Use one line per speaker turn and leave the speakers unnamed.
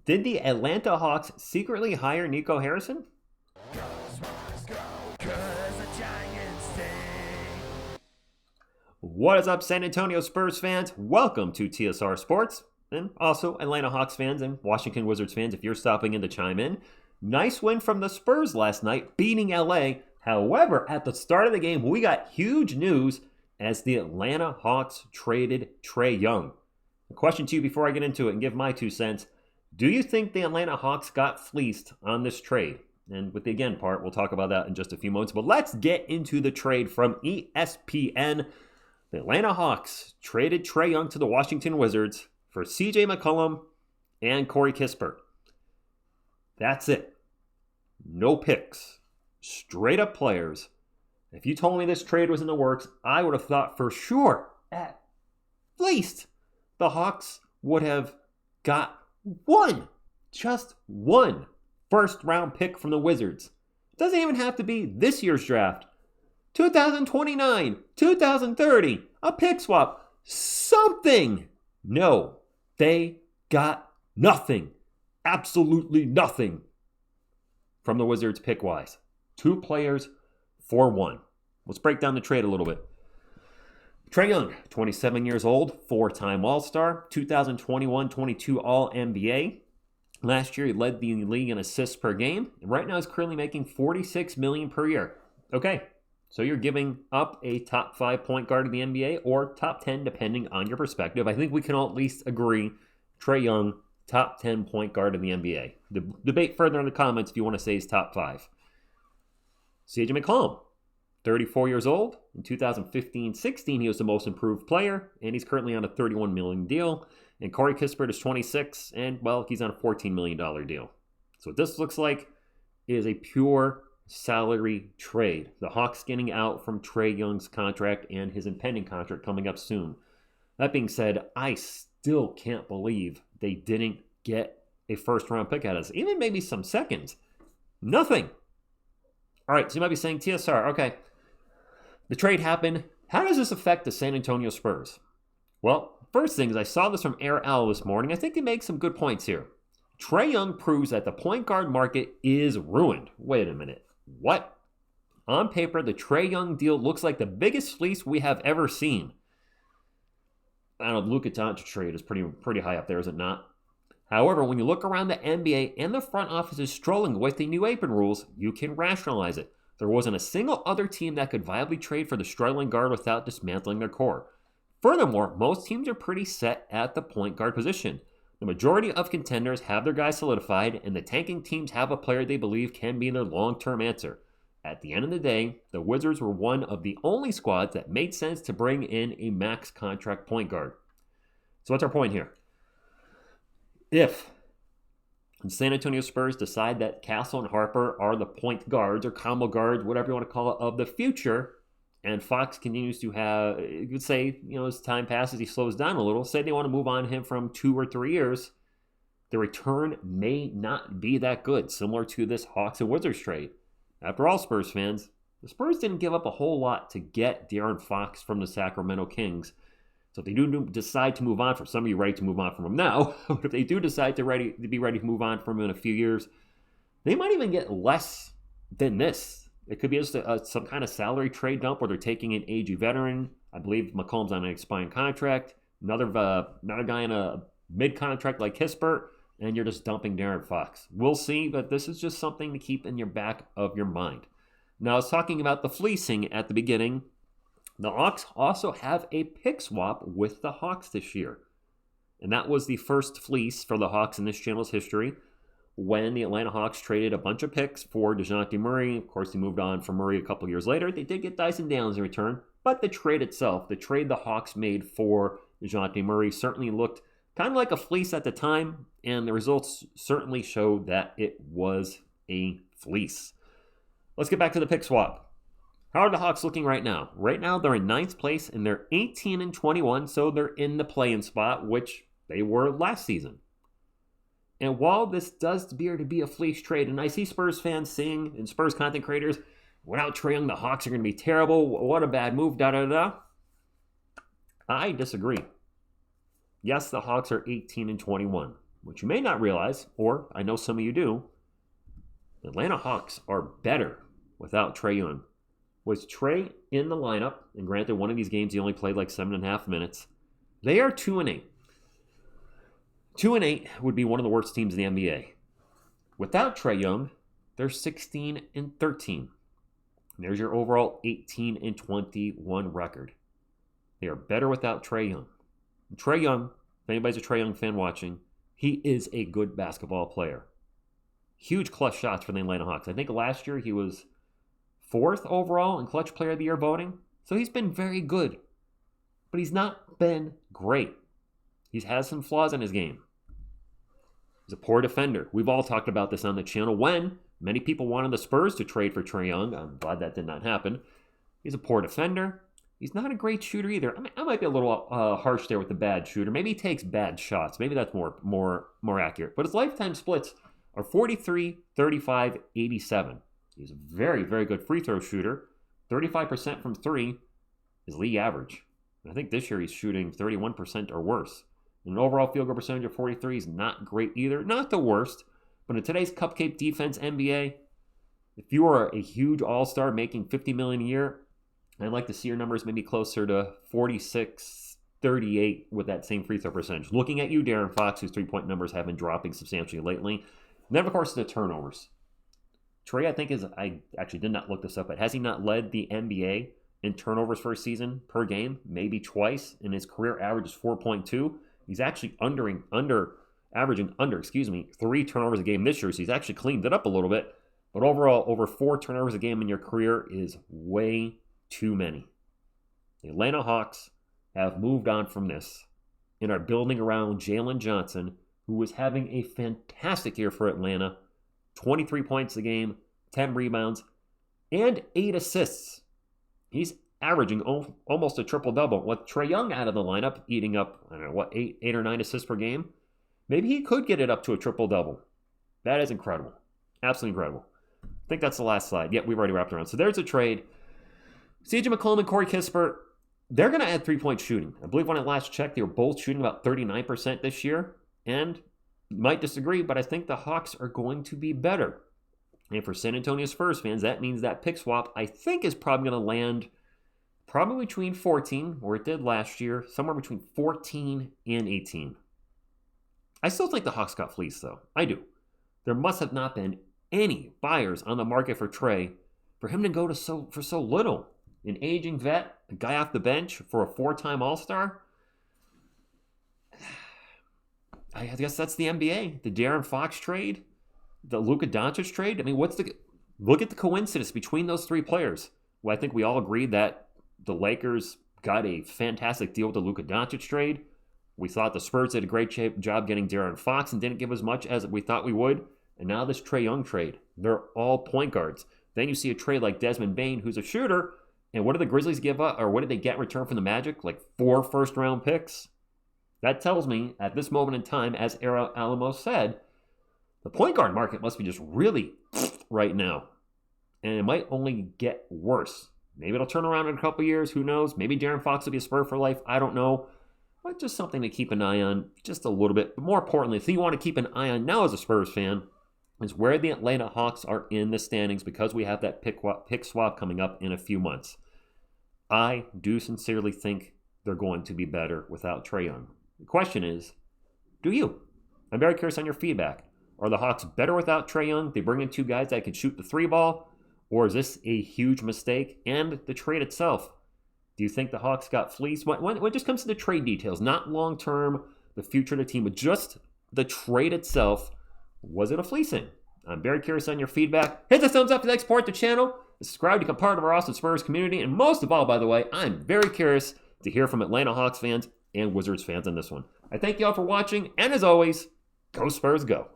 Did the Atlanta Hawks secretly hire Nico Harrison? What is up, San Antonio Spurs fans? Welcome to TSR Sports, and also Atlanta Hawks fans and Washington Wizards fans if you're stopping in to chime in. Nice win from the Spurs last night, beating LA. However, at the start of the game, we got huge news as the Atlanta Hawks traded Trae Young. A question to you before I get into it and give my 2 cents. Do you think the Atlanta Hawks got fleeced on this trade? And with the again part, we'll talk about that in just a few moments. But let's get into the trade from ESPN. The Atlanta Hawks traded Trae Young to the Washington Wizards for CJ McCollum and Corey Kispert. That's it. No picks. Straight up players. If you told me this trade was in the works, I would have thought for sure, at least, the Hawks would have got just one first round pick from the Wizards. It doesn't even have to be this year's draft. 2029, 2030, a pick swap, something. No, they got nothing. Absolutely nothing from the Wizards pick-wise. 2 players for 1. Let's break down the trade a little bit. Trae Young, 27 years old, 4-time All-Star, 2021-22 All-NBA. Last year, he led the league in assists per game, and right now he's currently making $46 million per year. Okay, so you're giving up a top 5 point guard in the NBA, or top 10, depending on your perspective. I think we can all at least agree, Trae Young, top 10 point guard in the NBA. Debate further in the comments if you want to say he's top 5. CJ McCollum, 34 years old. In 2015-16, he was the most improved player, and he's currently on a $31 million deal. And Corey Kispert is 26, and, well, he's on a $14 million deal. So what this looks like is a pure salary trade. The Hawks getting out from Trae Young's contract and his impending contract coming up soon. That being said, I still can't believe they didn't get a first-round pick out of us. Even maybe some seconds. Nothing. All right, so you might be saying, TSR, okay, the trade happened. How does this affect the San Antonio Spurs? Well, first thing is I saw this from Air Al this morning. I think they make some good points here. Trae Young proves that the point guard market is ruined. Wait a minute. What? On paper, the Trae Young deal looks like the biggest fleece we have ever seen. I don't know, Luka Doncic trade is pretty high up there, is it not? However, when you look around the NBA and the front office is strolling with the new apron rules, you can rationalize it. There wasn't a single other team that could viably trade for the struggling guard without dismantling their core. Furthermore, most teams are pretty set at the point guard position. The majority of contenders have their guys solidified, and the tanking teams have a player they believe can be their long-term answer. At the end of the day, the Wizards were one of the only squads that made sense to bring in a max contract point guard. So what's our point here? If the San Antonio Spurs decide that Castle and Harper are the point guards or combo guards, whatever you want to call it, of the future, and Fox continues to have, you could say, as time passes, he slows down a little, say they want to move on him from 2 or 3 years, the return may not be that good, similar to this Hawks and Wizards trade. After all, Spurs fans, the Spurs didn't give up a whole lot to get De'Aaron Fox from the Sacramento Kings. So if they do decide to move on from some of you ready to move on from him now, but if they do decide to be ready to move on from him in a few years, they might even get less than this. It could be just some kind of salary trade dump where they're taking an aging veteran. I believe McCollum's on an expiring contract. Another guy in a mid-contract like Kispert, and you're just dumping De'Aaron Fox. We'll see, but this is just something to keep in your back of your mind. Now, I was talking about the fleecing at the beginning. The Hawks also have a pick swap with the Hawks this year. And that was the first fleece for the Hawks in this channel's history when the Atlanta Hawks traded a bunch of picks for DeJounte Murray. Of course, they moved on from Murray a couple years later. They did get Dyson Daniels in return. But the trade itself, the trade the Hawks made for DeJounte Murray certainly looked kind of like a fleece at the time. And the results certainly showed that it was a fleece. Let's get back to the pick swap. How are the Hawks looking right now? Right now, they're in 9th place, and they're 18-21, so they're in the play-in spot, which they were last season. And while this does appear to be a fleece trade, and I see Spurs fans saying, and Spurs content creators, without Trae Young, the Hawks are going to be terrible, what a bad move, da-da-da. I disagree. Yes, the Hawks are 18-21. what you may not realize, or I know some of you do, the Atlanta Hawks are better without Trae Young. Was Trae in the lineup, and granted one of these games he only played like 7.5 minutes, they are 2-8. 2-8 would be one of the worst teams in the NBA. Without Trae Young, they're 16-13. There's your overall 18-21 record. They are better without Trae Young. Trae Young, if anybody's a Trae Young fan watching, he is a good basketball player. Huge clutch shots for the Atlanta Hawks. I think last year he was 4th overall in clutch player of the year voting. So he's been very good. But he's not been great. He's had some flaws in his game. He's a poor defender. We've all talked about this on the channel when many people wanted the Spurs to trade for Trae Young. I'm glad that did not happen. He's a poor defender. He's not a great shooter either. I might be a little harsh there with the bad shooter. Maybe he takes bad shots. Maybe that's more accurate. But his lifetime splits are 43, 35, 87. He's a very, very good free throw shooter. 35% from 3 is league average. I think this year he's shooting 31% or worse. And an overall field goal percentage of 43 is not great either. Not the worst. But in today's cupcake defense NBA, if you are a huge all-star making $50 million a year, I'd like to see your numbers maybe closer to 46, 38 with that same free throw percentage. Looking at you, De'Aaron Fox, whose three-point numbers have been dropping substantially lately. And then, of course, the turnovers. Trae, I think, I actually did not look this up, but has he not led the NBA in turnovers for a season per game? Maybe twice, and his career average is 4.2. He's actually averaging 3 turnovers a game this year, so he's actually cleaned it up a little bit. But overall, over 4 turnovers a game in your career is way too many. The Atlanta Hawks have moved on from this and are building around Jalen Johnson, who was having a fantastic year for Atlanta. 23 points a game, 10 rebounds, and 8 assists. He's averaging almost a triple-double. With Trae Young out of the lineup, eating up, 8 or 9 assists per game, maybe he could get it up to a triple-double. That is incredible. Absolutely incredible. I think that's the last slide. Yep, we've already wrapped around. So there's a trade. CJ McCollum and Corey Kispert, they're going to add three-point shooting. I believe when I last checked, they were both shooting about 39% this year. And you might disagree, but I think the Hawks are going to be better. And for San Antonio Spurs fans, that means that pick swap, I think, is probably going to land probably between 14, or it did last year, somewhere between 14 and 18. I still think the Hawks got fleeced, though. I do. There must have not been any buyers on the market for Trae for him to go for so little. An aging vet, a guy off the bench for a 4-time All-Star. I guess that's the NBA. The De'Aaron Fox trade, the Luka Doncic trade. I mean, look at the coincidence between those 3 players. Well, I think we all agreed that the Lakers got a fantastic deal with the Luka Doncic trade. We thought the Spurs did a great job getting De'Aaron Fox and didn't give as much as we thought we would. And now this Trae Young trade. They're all point guards. Then you see a trade like Desmond Bane, who's a shooter. And what did the Grizzlies give up, or what did they get in return from the Magic? Like 4 first-round picks? That tells me, at this moment in time, as Era Alamo said, the point guard market must be just really right now. And it might only get worse. Maybe it'll turn around in a couple years. Who knows? Maybe De'Aaron Fox will be a Spur for life. I don't know. But just something to keep an eye on just a little bit. But more importantly, if you want to keep an eye on now as a Spurs fan, is where the Atlanta Hawks are in the standings, because we have that pick swap coming up in a few months. I do sincerely think they're going to be better without Trae Young. The question is, do you? I'm very curious on your feedback. Are the Hawks better without Trae Young? They bring in 2 guys that can shoot the 3 ball? Or is this a huge mistake? And the trade itself, do you think the Hawks got fleeced? When it just comes to the trade details, not long-term, the future of the team, but just the trade itself, was it a fleecing? I'm very curious on your feedback. Hit the thumbs up to support the channel. Subscribe to become part of our awesome Spurs community. And most of all, by the way, I'm very curious to hear from Atlanta Hawks fans and Wizards fans on this one. I thank you all for watching. And as always, go Spurs go.